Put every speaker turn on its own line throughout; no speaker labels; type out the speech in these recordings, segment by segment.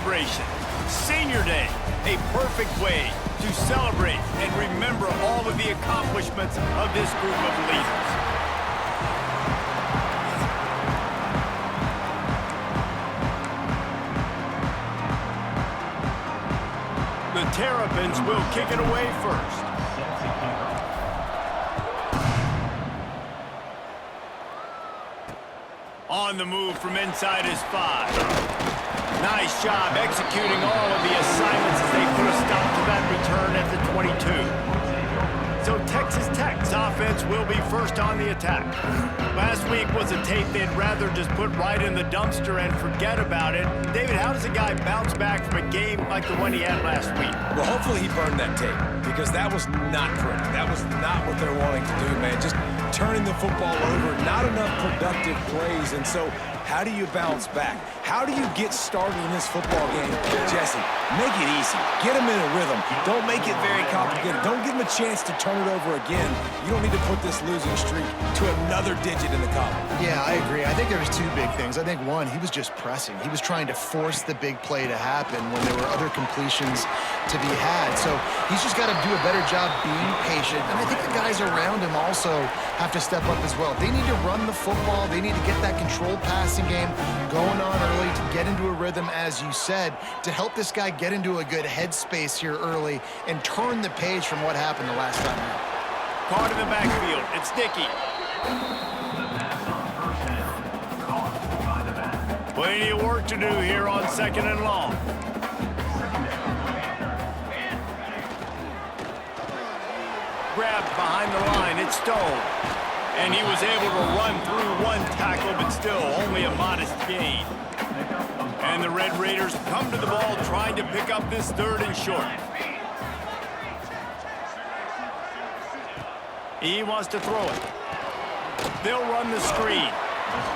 celebration. Senior Day, a perfect way to celebrate and remember all of the accomplishments of this group of leaders. The Terrapins will kick it away first. On the move from inside his 5. Nice job executing all of the assignments as they put a stop to that return at the 22. So Texas Tech's offense will be first on the attack. Last week was a tape they'd rather just put right in the dumpster and forget about it. David, how does a guy bounce back from a game like the one he had last week?
Well, hopefully he burned that tape, because that was not pretty. That was not what they're wanting to do, man. Just turning the football over, not enough productive plays. And so how do you bounce back? How do you get started in this football game? Jesse, make it easy. Get them in a rhythm. Don't make it very complicated. Don't give them a chance to turn it over again. You don't need to put this losing streak to another digit in the column.
Yeah, I agree. I think there was two big things. I think, one, he was just pressing. He was trying to force the big play to happen when there were other completions to be had. So he's just got to do a better job being patient. And I think the guys around him also have to step up as well. They need to run the football. They need to get that controlled passing game going on early to get into a rhythm, as you said, to help this guy get into a good headspace here early and turn the page from what happened the last time out.
Caught in the backfield. It's Dickey. Plenty of work to do here on 2nd and long. Grabbed behind the line. It's Stone. And he was able to run through one tackle, but still only a modest gain. And the Red Raiders come to the ball trying to pick up this 3rd and short. He wants to throw it. They'll run the screen.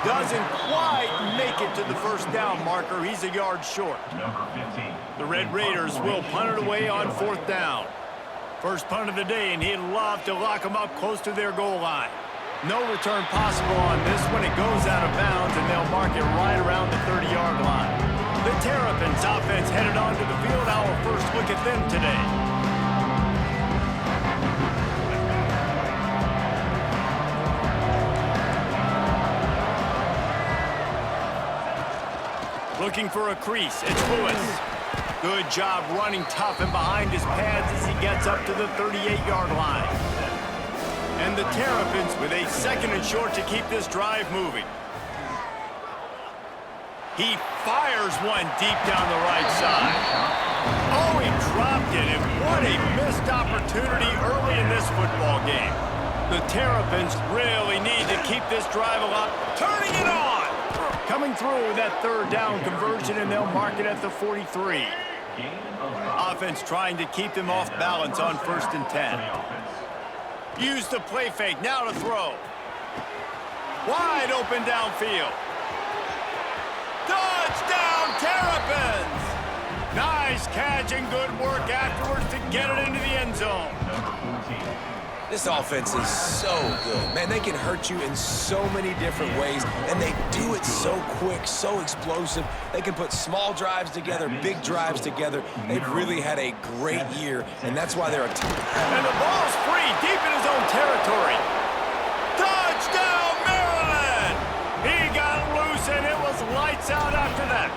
Doesn't quite make it to the 1st down marker. He's a yard short. The Red Raiders will punt it away on 4th down. First punt of the day, and he'd love to lock them up close to their goal line. No return possible on this one. It goes out of bounds, and they'll mark it right around the 30-yard line. The Terrapins offense headed onto the field. Our first look at them today. Looking for a crease. It's Lewis. Good job running tough and behind his pads as he gets up to the 38-yard line. And the Terrapins with a 2nd and short to keep this drive moving. He fires one deep down the right side. Oh, he dropped it, and what a missed opportunity early in this football game. The Terrapins really need to keep this drive alive. Turning it on! Coming through with that 3rd down conversion, and they'll mark it at the 43. Offense trying to keep them off balance on 1st and 10. Use the play fake, now to throw. Wide open downfield. Touchdown, Terrapins! Nice catch and good work afterwards to get it into the end zone.
This offense is so good. Man, they can hurt you in so many different ways, and they do it so quick, so explosive. They can put small drives together, big drives together. They've really had a great year, and that's why they're a team.
And the ball's free, deep in his own territory. Touchdown, Maryland! He got loose, and it was lights out after that.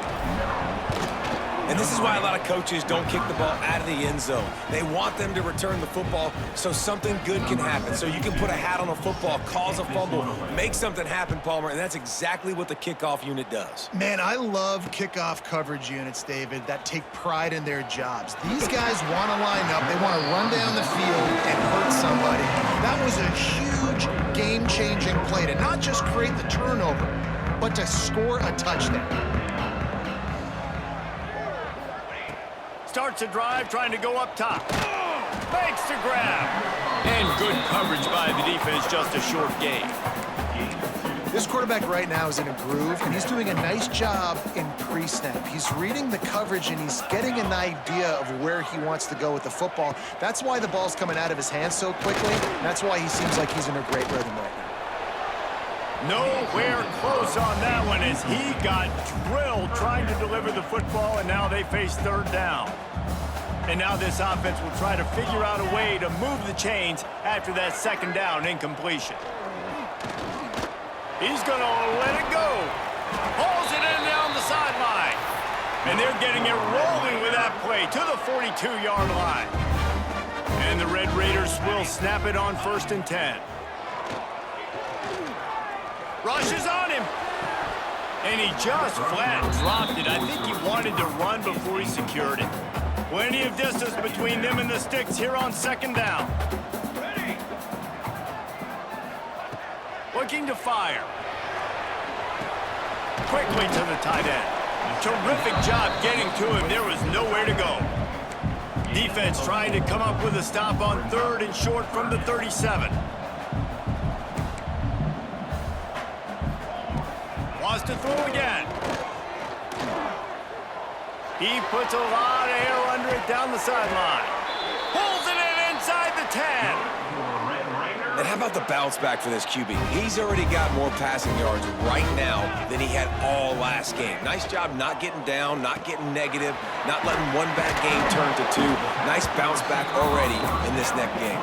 And this is why a lot of coaches don't kick the ball out of the end zone. They want them to return the football so something good can happen. So you can put a hat on a football, cause a fumble, make something happen, Palmer, and that's exactly what the kickoff unit does.
Man, I love kickoff coverage units, David, that take pride in their jobs. These guys want to line up. They want to run down the field and hurt somebody. That was a huge game-changing play to not just create the turnover, but to score a touchdown.
Starts a drive, trying to go up top. Makes the grab. And good coverage by the defense, just a short gain.
This quarterback right now is in a groove, and he's doing a nice job in pre-snap. He's reading the coverage, and he's getting an idea of where he wants to go with the football. That's why the ball's coming out of his hands so quickly. That's why he seems like he's in a great rhythm right now.
Nowhere close on that one as he got drilled trying to deliver the football, and now they face third down. And now this offense will try to figure out a way to move the chains after that second down incompletion. He's going to let it go. Hauls it in down the sideline. And they're getting it rolling with that play to the 42-yard line. And the Red Raiders will snap it on 1st and 10. Rushes on him. And he just flat dropped it. I think he wanted to run before he secured it. Plenty of distance between them and the sticks here on 2nd down. Looking to fire. Quickly to the tight end. Terrific job getting to him. There was nowhere to go. Defense trying to come up with a stop on 3rd and short from the 37. Wants to throw again. He puts a lot of air under it down the sideline. Pulls it in inside the 10.
And how about the bounce back for this QB? He's already got more passing yards right now than he had all last game. Nice job not getting down, not getting negative, not letting one bad game turn to 2. Nice bounce back already in this next game.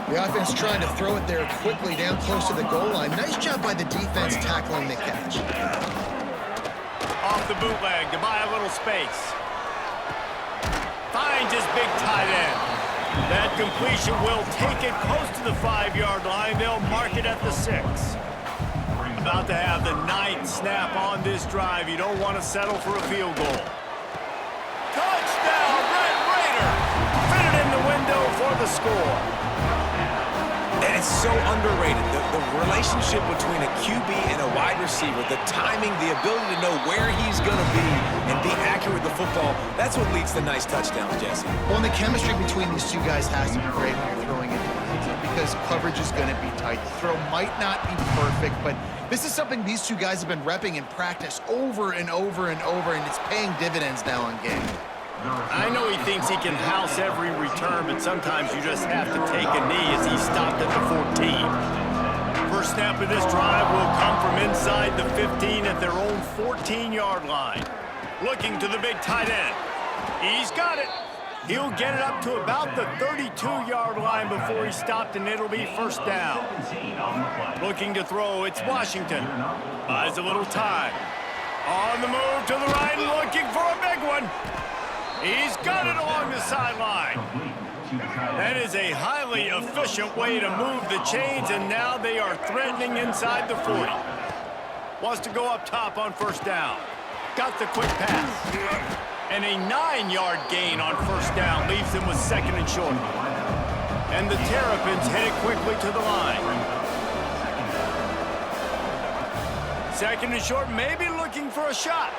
The offense trying to throw it there quickly down close to the goal line. Nice job by the defense tackling the catch.
Off the bootleg to buy a little space. Finds his big tight end. That completion will take it close to the 5-yard line. They'll mark it at the 6. About to have the 9th snap on this drive. You don't want to settle for a field goal. Touchdown, Red Raider! Fit it in the window for the score.
And it's so underrated. The relationship between a QB and a wide receiver, the timing, the ability to know where he's going to be and be accurate with the football, that's what leads to nice touchdowns, Jesse.
Well, and the chemistry between these two guys has to be great when you're throwing it because coverage is going to be tight. The throw might not be perfect, but this is something these two guys have been repping in practice over and over and over, and it's paying dividends now in game.
I know he thinks he can house every return, but sometimes you just have to take a knee as he stopped at the 14. First snap of this drive will come from inside the 15 at their own 14-yard line. Looking to the big tight end. He's got it. He'll get it up to about the 32-yard line before he stopped, and it'll be 1st down. Looking to throw, it's Washington. Buys a little time. On the move to the right, looking for a big one. He's got it along the sideline. That is a highly efficient way to move the chains, and now they are threatening inside the 40. Wants to go up top on 1st down. Got the quick pass. And a 9-yard gain on 1st down leaves him with 2nd and short. And the Terrapins hit it quickly to the line. 2nd and short, maybe looking for a shot.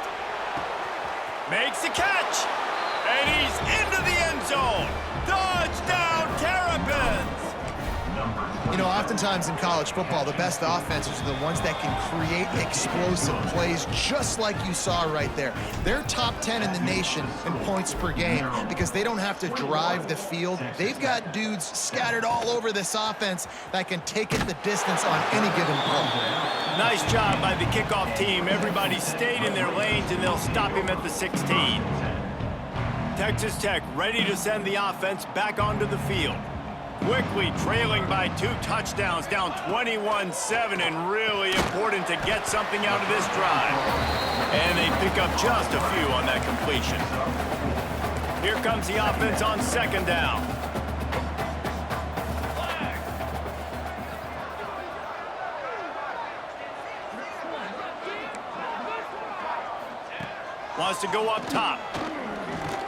Makes the catch. And he's into the end zone. Touchdown, Terrapins!
You know, oftentimes in college football, the best offenses are the ones that can create explosive plays just like you saw right there. They're top 10 in the nation in points per game because they don't have to drive the field. They've got dudes scattered all over this offense that can take it the distance on any given play.
Nice job by the kickoff team. Everybody stayed in their lanes, and they'll stop him at the 16. Texas Tech ready to send the offense back onto the field. Quickly trailing by 2 touchdowns, down 21-7, and really important to get something out of this drive. And they pick up just a few on that completion. Here comes the offense on 2nd down. Wants to go up top.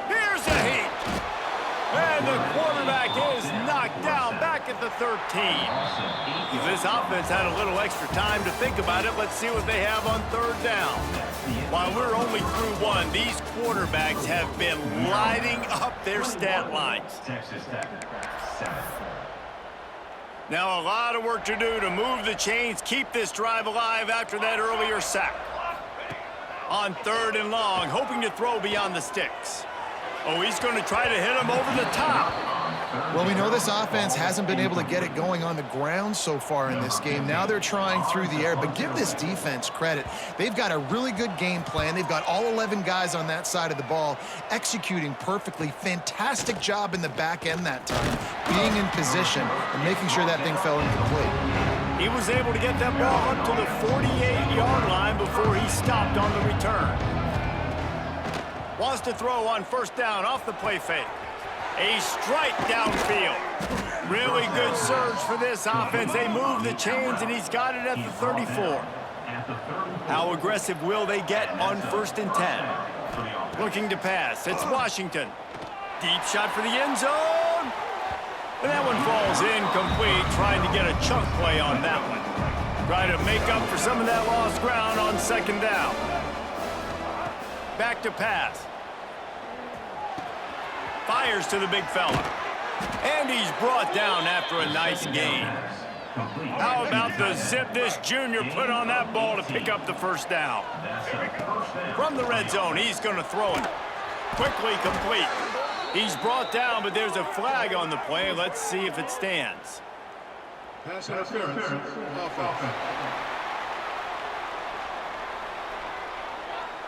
Here's a heat. And the quarterback is knocked down back at the 13. If this offense had a little extra time to think about it, let's see what they have on 3rd down. While we're only through 1, these quarterbacks have been lighting up their stat lines. Now a lot of work to do to move the chains, keep this drive alive after that earlier sack. On 3rd and long, hoping to throw beyond the sticks. Oh, he's going to try to hit him over the top.
Well, we know this offense hasn't been able to get it going on the ground so far in this game. Now they're trying through the air, but give this defense credit. They've got a really good game plan. They've got all 11 guys on that side of the ball executing perfectly. Fantastic job in the back end that time, being in position and making sure that thing fell incomplete.
He was able to get that ball up to the 48-yard line before he stopped on the return. Wants to throw on first down off the play fake. A strike downfield. Really good surge for this offense. They move the chains, and he's got it at the 34. How aggressive will they get on 1st and 10? Looking to pass. It's Washington. Deep shot for the end zone. And that one falls incomplete, trying to get a chunk play on that one. Trying to make up for some of that lost ground on 2nd down. Back to pass. Fires to the big fella. And he's brought down after a nice gain. How about the zip this junior put on that ball to pick up the 1st down? From the red zone, he's going to throw it. Quickly complete. He's brought down, but there's a flag on the play. Let's see if it stands.
Pass interference. Offense.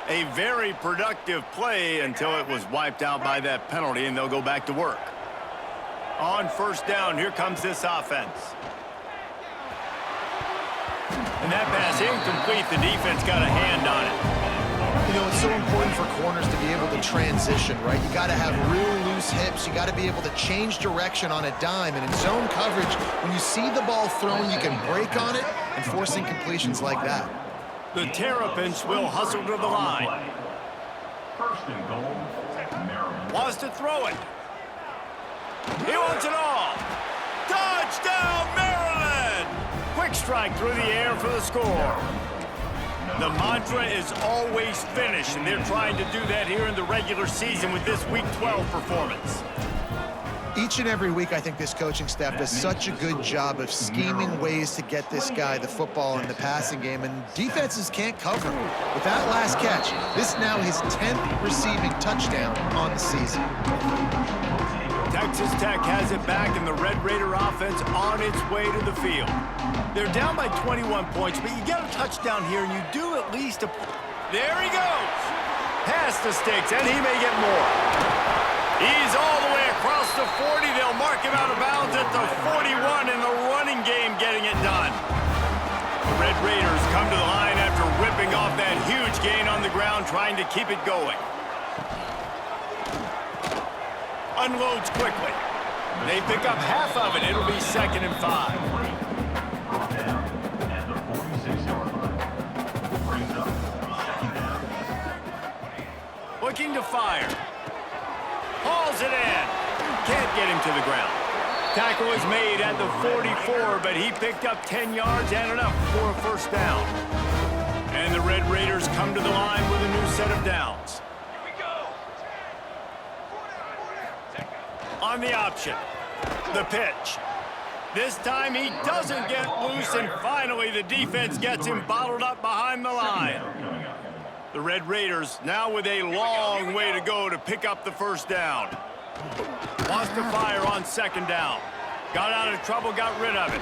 A very productive play until it was wiped out by that penalty, and they'll go back to work. On 1st down, here comes this offense. And that pass incomplete. The defense got a hand on it.
You know, it's so important for corners to be able to transition, right? You got to have real loose hips. You got to be able to change direction on a dime. And in zone coverage, when you see the ball thrown, you can break on it and force incompletions like that.
The Terrapins will hustle to the line.
1st and goal, Maryland.
Wants to throw it. He wants it all. Touchdown, Maryland! Quick strike through the air for the score. The mantra is always finish, and they're trying to do that here in the regular season with this Week 12 performance.
Each and every week, I think this coaching staff does such a good job of scheming ways to get this guy the football in the passing game, and defenses can't cover him. With that last catch, this is now his 10th receiving touchdown on the season.
Texas Tech has it back, and the Red Raider offense on its way to the field. They're down by 21 points, but you get a touchdown here, and you do at least a... There he goes! Past the sticks, and he may get more. He's all the way across the 40. They'll mark him out of bounds at the 41 in the running game, getting it done. The Red Raiders come to the line after ripping off that huge gain on the ground, trying to keep it going. Unloads quickly. They pick up half of it. It'll be 2nd and 5. Looking to fire. Hauls it in. Can't get him to the ground. Tackle is made at the 44, but he picked up 10 yards and enough for a 1st down. And the Red Raiders come to the line with a new set of downs. Here we go. On the option. The pitch. This time he doesn't get loose, and finally the defense gets him bottled up behind the line. The Red Raiders now with a long way to go to pick up the 1st down. Wants to fire on 2nd down. Got out of trouble, got rid of it.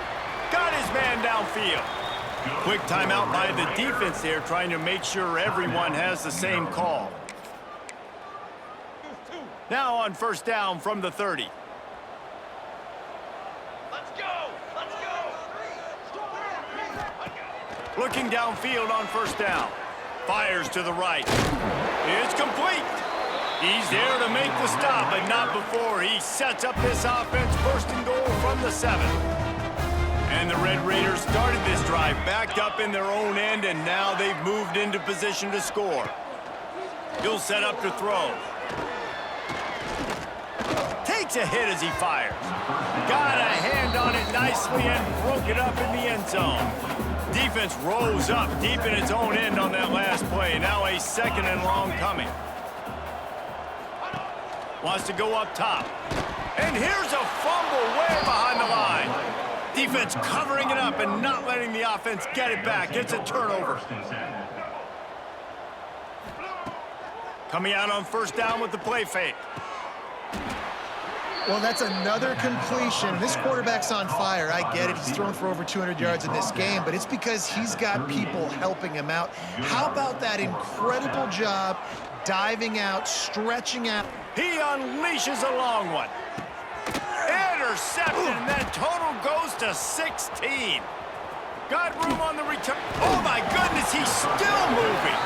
Got his man downfield. Quick timeout by the defense there, trying to make sure everyone has the same call. Now on 1st down from the 30.
Let's go! Let's go!
Looking downfield on 1st down. Fires to the right. It's complete. He's there to make the stop, but not before he sets up this offense 1st and goal from the 7. And the Red Raiders started this drive backed up in their own end, and now they've moved into position to score. He'll set up to throw. Takes a hit as he fires. Got a hand on it nicely and broke it up in the end zone. Defense rose up deep in its own end on that last play. Now a 2nd and long coming. Wants to go up top. And here's a fumble way behind the line. Defense covering it up and not letting the offense get it back. It's a turnover. Coming out on 1st down with the play fake.
Well, that's another completion. This quarterback's on fire. I get it. He's thrown for over 200 yards in this game, but it's because he's got people helping him out. How about that incredible job diving out, stretching out?
He unleashes a long one. Intercepted, and that total goes to 16. Got room on the return. Oh, my goodness, he's still moving.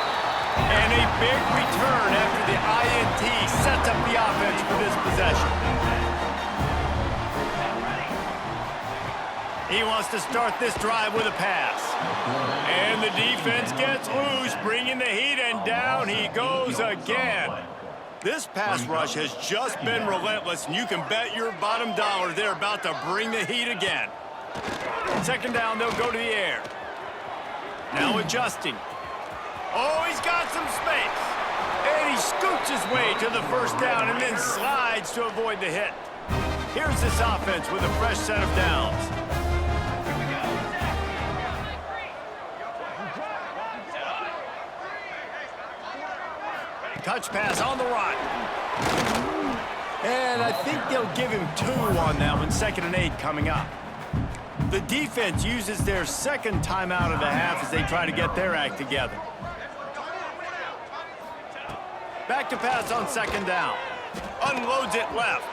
And a big return after the INT sets up the offense for this possession. He wants to start this drive with a pass. And the defense gets loose, bringing the heat, and down he goes again. This pass rush has just been relentless, and you can bet your bottom dollar they're about to bring the heat again. Second down, they'll go to the air. Now adjusting. Oh, he's got some space. And he scoots his way to the first down and then slides to avoid the hit. Here's this offense with a fresh set of downs. Touch pass on the run. And I think they'll give him 2 on that one, 2nd and 8 coming up. The defense uses their second timeout of the half as they try to get their act together. Back to pass on 2nd down. Unloads it left.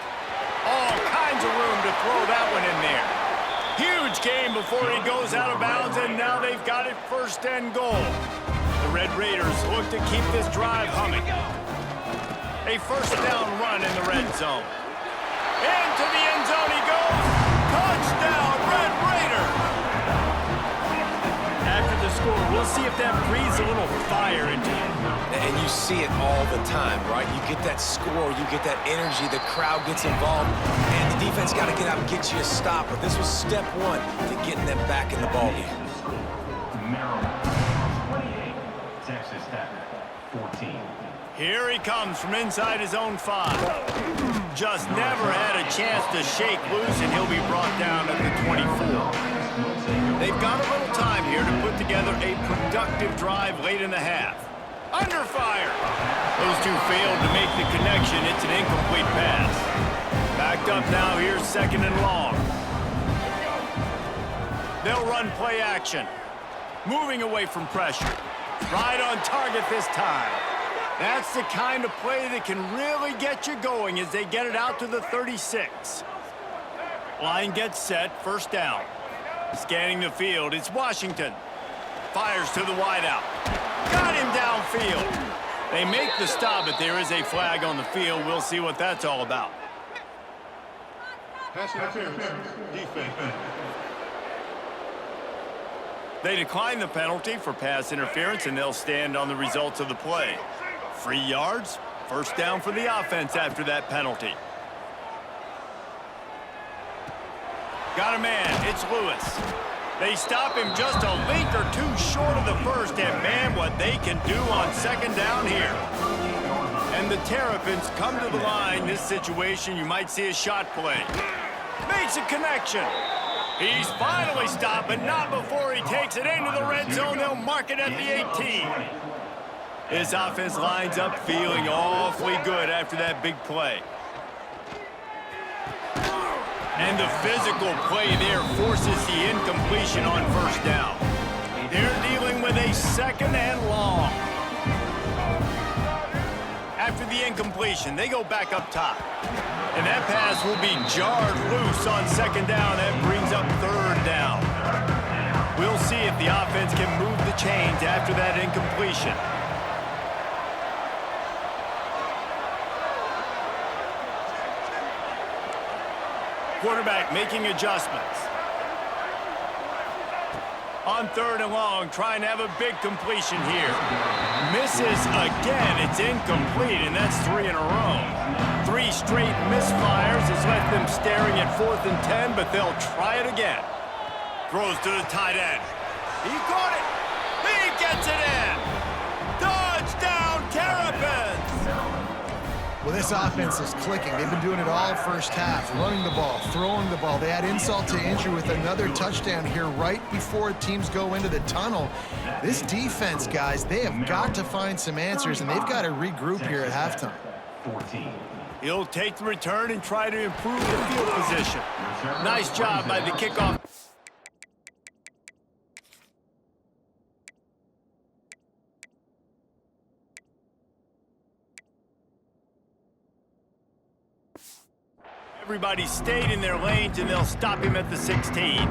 All kinds of room to throw that one in there. Huge gain before he goes out of bounds, and now they've got it 1st and goal. The Red Raiders look to keep this drive humming. A 1st down run in the red zone. Into the end zone he goes. Touchdown, Red Raiders! After the score, we'll see if that breathes a little fire into you.
And you see it all the time, right? You get that score, you get that energy, the crowd gets involved, and the defense got to get out and get you a stop. But this was step 1 to getting them back in the ballgame.
Texas Tech, 14.
Here he comes from inside his own 5. Just never had a chance to shake loose, and he'll be brought down at the 24. They've got a little time here to put together a productive drive late in the half. Under fire. Those two failed to make the connection. It's an incomplete pass. Backed up now. Here's 2nd and long. They'll run play action. Moving away from pressure. Right on target this time. That's the kind of play that can really get you going as they get it out to the 36. Line gets set, 1st down. Scanning the field, it's Washington. Fires to the wideout. Got him downfield. They make the stop, but there is a flag on the field. We'll see what that's all about.
Pass interference. Defense.
They decline the penalty for pass interference, and they'll stand on the results of the play. 3 yards, 1st down for the offense after that penalty. Got a man, it's Lewis. They stop him just a link or 2 short of the 1st, and man, what they can do on 2nd down here. And the Terrapins come to the line. This situation, you might see a shot play. Makes a connection. He's finally stopped, but not before he takes it into the red zone. They'll mark it at the 18. His offense lines up feeling awfully good after that big play. And the physical play there forces the incompletion on 1st down. They're dealing with a 2nd and long. After the incompletion, they go back up top. And that pass will be jarred loose on 2nd down. That brings up 3rd down. We'll see if the offense can move the chains after that incompletion. Quarterback making adjustments. On 3rd and long, trying to have a big completion here. Misses again. It's incomplete, and that's 3 in a row. 3 straight misfires has left them staring at 4th and 10, but they'll try it again. Throws to the tight end. He caught it. He gets it in. Touchdown, Terrapins!
Well, this offense is clicking. They've been doing it all 1st half, running the ball, throwing the ball. They add insult to injury with another touchdown here right before teams go into the tunnel. This defense, guys, they have got to find some answers, and they've got to regroup here at halftime.
14.
He'll take the return and try to improve the field position. Nice job by the kickoff. Everybody stayed in their lanes, and they'll stop him at the 16.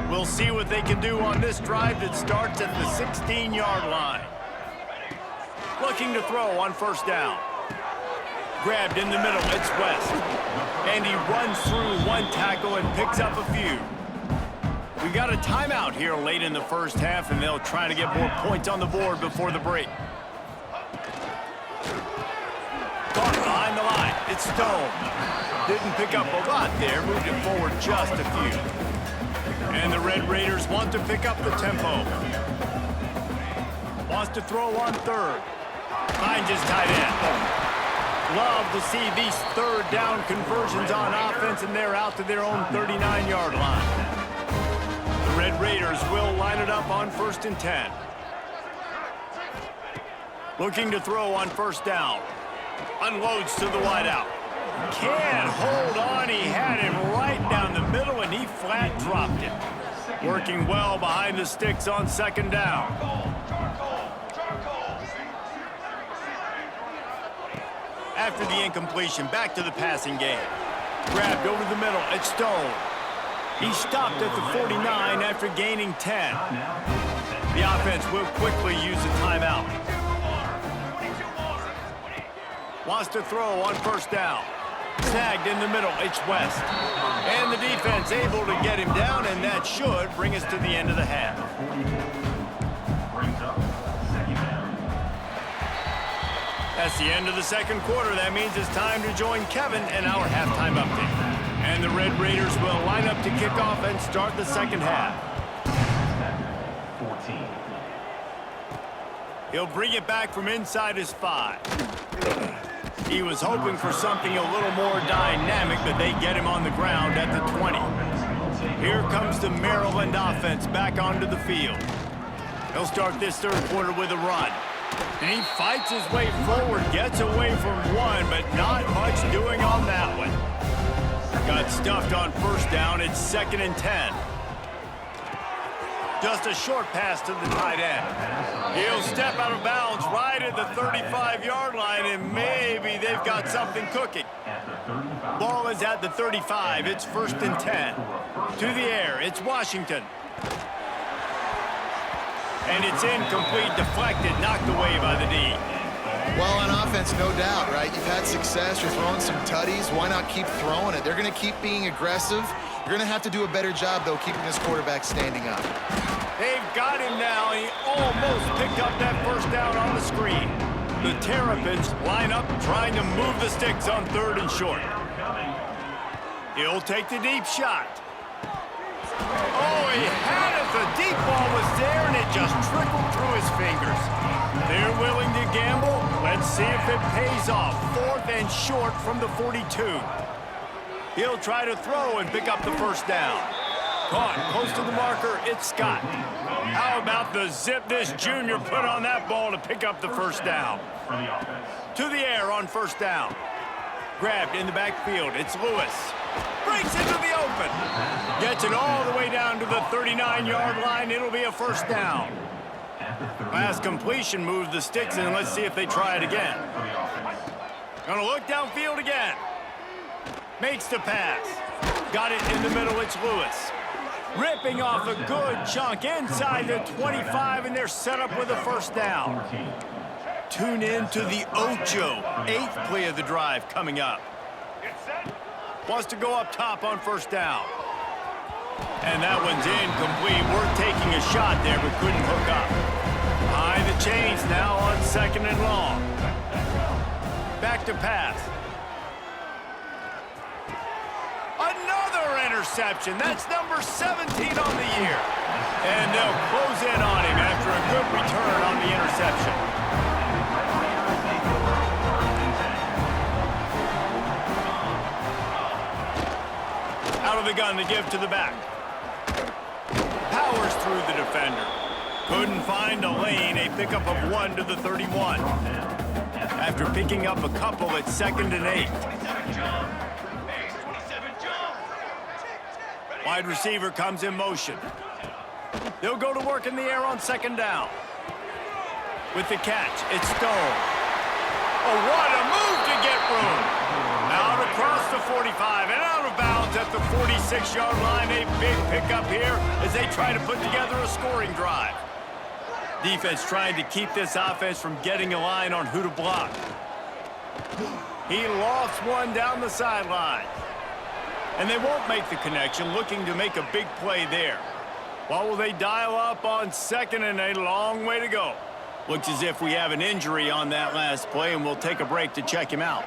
We'll see what they can do on this drive that starts at the 16-yard line. Looking to throw on first down. Grabbed in the middle, it's West. And he runs through one tackle and picks up a few. We got a timeout here late in the first half, and they'll try to get more points on the board before the break. Caught behind the line, it's Stone. Didn't pick up a lot there, moved it forward just a few. And the Red Raiders want to pick up the tempo. Wants to throw on third. Finds his tight end. Love to see these third down conversions on offense, and they're out to their own 39-yard line. The Red Raiders will line it up on 1st and 10. Looking to throw on first down. Unloads to the wideout. Can't hold on. He had him right down the middle, and he flat dropped it. Working well behind the sticks on 2nd down. After the incompletion, back to the passing game. Grabbed over the middle, it's Stone. He stopped at the 49 after gaining 10. The offense will quickly use a timeout. Wants to throw on first down. Snagged in the middle, it's West. And the defense able to get him down, and that should bring us to the end of the half.
Brings up 2nd down.
That's the end of the second quarter. That means it's time to join Kevin in our halftime update. And the Red Raiders will line up to kick off and start the second half.
14.
He'll bring it back from inside his 5. He was hoping for something a little more dynamic, but they get him on the ground at the 20. Here comes the Maryland offense back onto the field. He'll start this third quarter with a run. And he fights his way forward, gets away from one, but not much doing on that one. Got stuffed on first down. It's 2nd and 10. Just a short pass to the tight end. He'll step out of bounds right at the 35-yard line, and maybe they've got something cooking. Ball is at the 35. It's 1st and 10. To the air, it's Washington. And it's incomplete, deflected, knocked away by the D.
Well, on offense, no doubt, right? You've had success. You're throwing some tutties. Why not keep throwing it? They're going to keep being aggressive. You're going to have to do a better job, though, keeping this quarterback standing up.
They've got him now. He almost picked up that first down on the screen. The Terrapins line up, trying to move the sticks on 3rd and short. He'll take the deep shot. Oh, he had it. The deep ball was there, and it just trickled through his fingers. They're willing to gamble. Let's see if it pays off. 4th and short from the 42. He'll try to throw and pick up the first down. Caught close to the marker, it's Scott. How about the zip this junior put on that ball to pick up the first down? To the air on first down. Grabbed in the backfield, it's Lewis. Breaks into the open. Gets it all the way down to the 39-yard line. It'll be a first down. Last completion moves the sticks, and let's see if they try it again. Gonna look downfield again. Makes the pass. Got it in the middle, it's Lewis. Ripping off a good chunk inside the 25, and they're set up with a first down. Tune in to the Ocho. 8th play of the drive coming up. Wants to go up top on first down. And that one's incomplete. We're taking a shot there, but couldn't hook up. Behind the chains now on 2nd and long. Back to pass. Another interception. That's number 17 on the year. And they'll close in on him after a good return on the interception. Out of the gun to give to the back. Powers through the defender. Couldn't find a lane. A pickup of 1 to the 31. after picking up a couple at 2nd and 8.
27 jump. Hey, 27 jump.
Wide receiver comes in motion. They'll go to work in the air on 2nd down. With the catch, it's Stone. Oh, what a move to get room. Out across the 45 and out of bounds at the 46-yard line. A big pickup here as they try to put together a scoring drive. Defense trying to keep this offense from getting a line on who to block. He lofts one down the sideline. And they won't make the connection, looking to make a big play there. What will they dial up on 2nd and a long way to go? Looks as if we have an injury on that last play, and we'll take a break to check him out.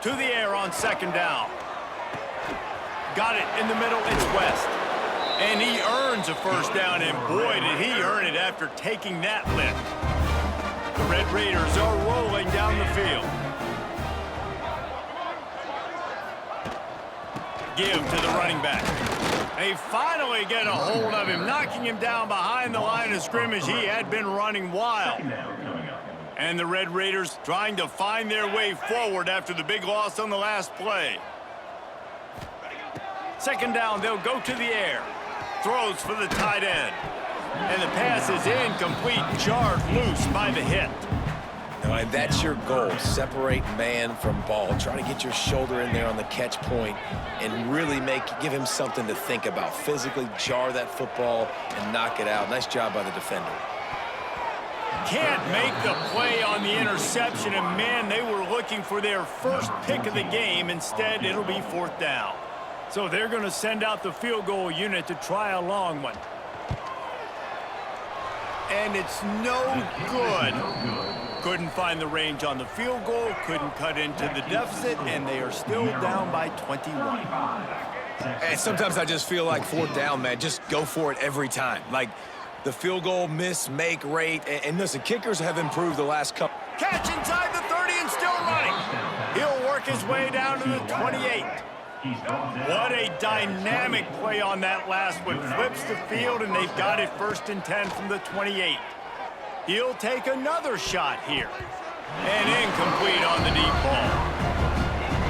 To the air on 2nd down. Got it in the middle, it's West. And he earns a first down, and boy, did he earn it after taking that lift. The Red Raiders are rolling down the field. Give to the running back. They finally get a hold of him, knocking him down behind the line of scrimmage. He had been running wild. And the Red Raiders trying to find their way forward after the big loss on the last play. 2nd down, they'll go to the air. Throws for the tight end. And the pass is incomplete, jarred loose by the hit.
No, and that's your goal. Separate man from ball. Try to get your shoulder in there on the catch point and really give him something to think about. Physically jar that football and knock it out. Nice job by the defender.
Can't make the play on the interception, and man, they were looking for their first pick of the game. Instead, it'll be 4th down. So they're going to send out the field goal unit to try a long one. And it's no good. Couldn't find the range on the field goal, couldn't cut into the deficit, and they are still down by 21.
And sometimes I just feel like 4th down, man, just go for it every time. Like the field goal miss-make rate. And listen, kickers have improved the last couple.
Catch inside the 30 and still running. He'll work his way down to the 28. What a dynamic play on that last one. Flips the field, and they've got it 1st and 10 from the 28. He'll take another shot here. And incomplete on the deep ball.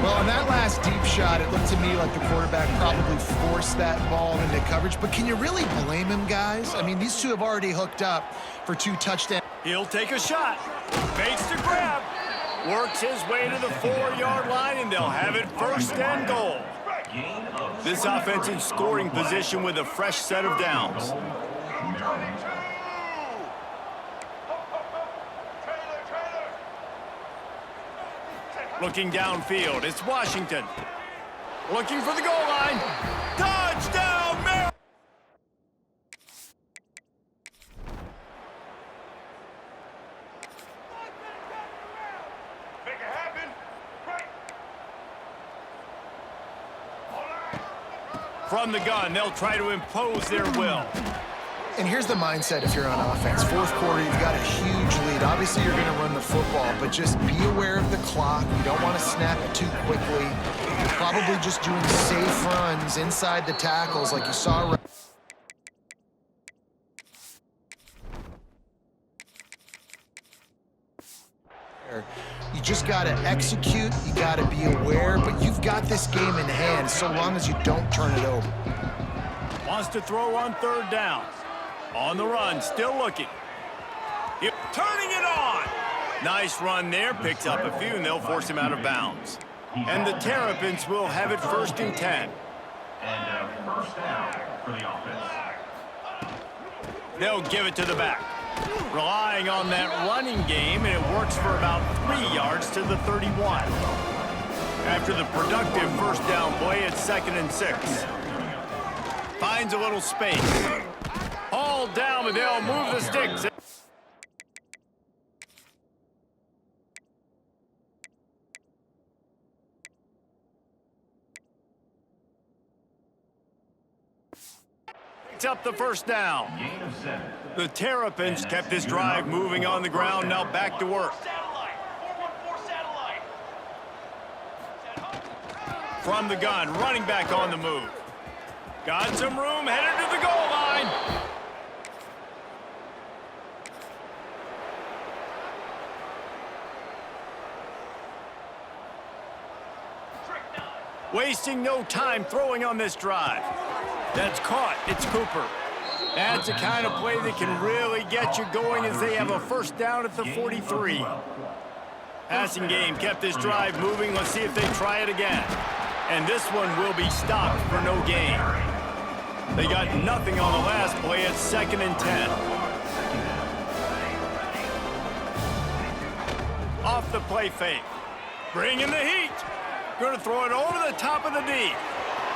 Well, on that last deep shot, it looked to me like the quarterback probably forced that ball into coverage. But can you really blame him, guys? I mean, these two have already hooked up for 2 touchdowns.
He'll take a shot. Fakes the grab. Works his way to the 4-yard line, and they'll have it 1st and goal. This offense in scoring position with a fresh set of downs. Looking downfield, it's Washington. Looking for the goal line. Touchdown, Maryland!
Make it happen. Right.
From the gun, they'll try to impose their will.
And here's the mindset if you're on offense. 4th quarter, you've got a huge lead. Obviously, you're going to run the football, but just be aware of the clock. You don't want to snap it too quickly. You're probably just doing safe runs inside the tackles like you saw. You just got to execute. You got to be aware, but you've got this game in hand so long as you don't turn it over.
Wants to throw on 3rd down. On the run, still looking. Turning it on. Nice run there, picks up a few, and they'll force him out of bounds. And the Terrapins will have it 1st and 10.
And 1st down for the offense.
They'll give it to the back. Relying on that running game, and it works for about 3 yards to the 31. After the productive 1st down play, it's 2nd and 6. Finds a little space. Hauled down, but they'll move the sticks. Picks up the 1st down.
Gain of 7.
The Terrapins kept this drive moving on the ground, now back to work.
Satellite. 414 satellite.
From the gun, running back on the move. Got some room, headed to the goal line. Wasting no time throwing on this drive. That's caught. It's Cooper. That's the kind of play that can really get you going as they have a first down at the 43. Passing game kept this drive moving. Let's see if they try it again. And this one will be stopped for no gain. They got nothing on the last play at 2nd and 10. Off the play fake. Bring in the heat. Going to throw it over the top of the D.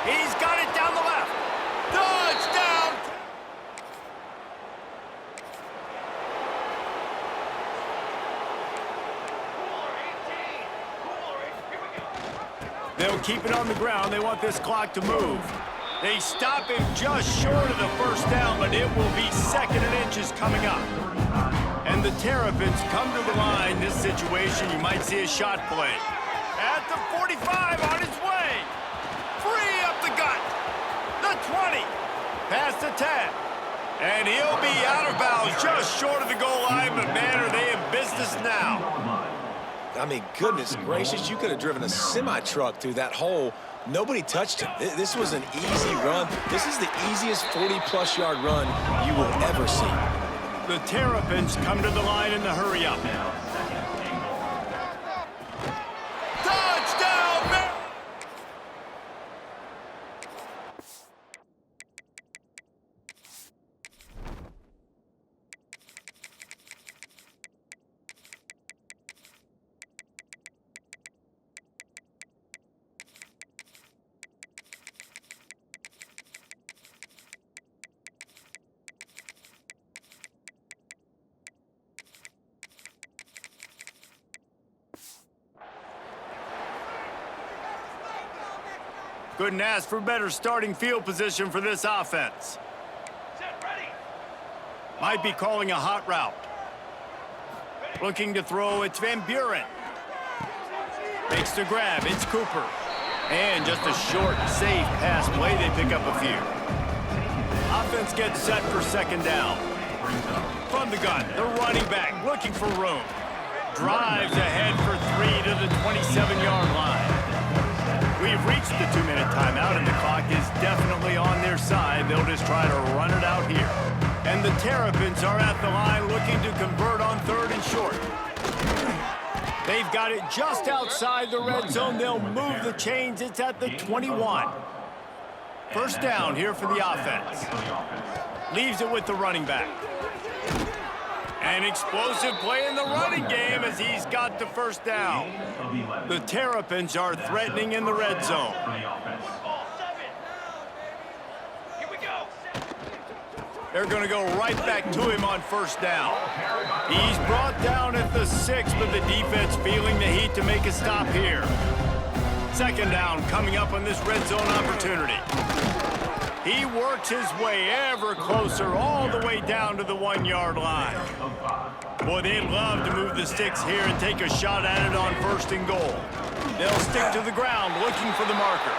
He's got it down the left. Touchdown! They'll keep it on the ground. They want this clock to move. They stop him just short of the first down, but it will be 2nd and inches coming up. And the Terrapins come to the line. This situation, you might see a shot play. At the 45, on his way. Free up the gut. The 20. Past the 10. And he'll be out of bounds just short of the goal line, but man, are they in business now.
I mean, goodness gracious, you could have driven a semi-truck through that hole. Nobody touched him. This was an easy run. This is the easiest 40-plus yard run you will ever see.
The Terrapins come to the line in the hurry-up. Touchdown, man! Couldn't ask for better starting field position for this offense.
Set ready.
Might be calling a hot route. Looking to throw, it's Van Buren. Makes the grab, it's Cooper. And just a short, safe pass play, they pick up a few. Offense gets set for 2nd down. From the gun, the running back looking for room. Drives ahead for 3 to the 27-yard line. We've reached the 2-minute timeout, and the clock is definitely on their side. They'll just try to run it out here. And the Terrapins are at the line looking to convert on 3rd and short. They've got it just outside the red zone. They'll move the chains. It's at the 21. First down here for the offense. Leaves it with the running back. An explosive play in the running game as he's got the first down. The Terrapins are threatening in the red zone.
Ball 7. Here we go.
They're going to go right back to him on first down. He's brought down at the 6, but the defense feeling the heat to make a stop here. 2nd down coming up on this red zone opportunity. He works his way ever closer all the way down to the 1-yard line. Boy, they'd love to move the sticks here and take a shot at it on 1st and goal. They'll stick to the ground looking for the marker.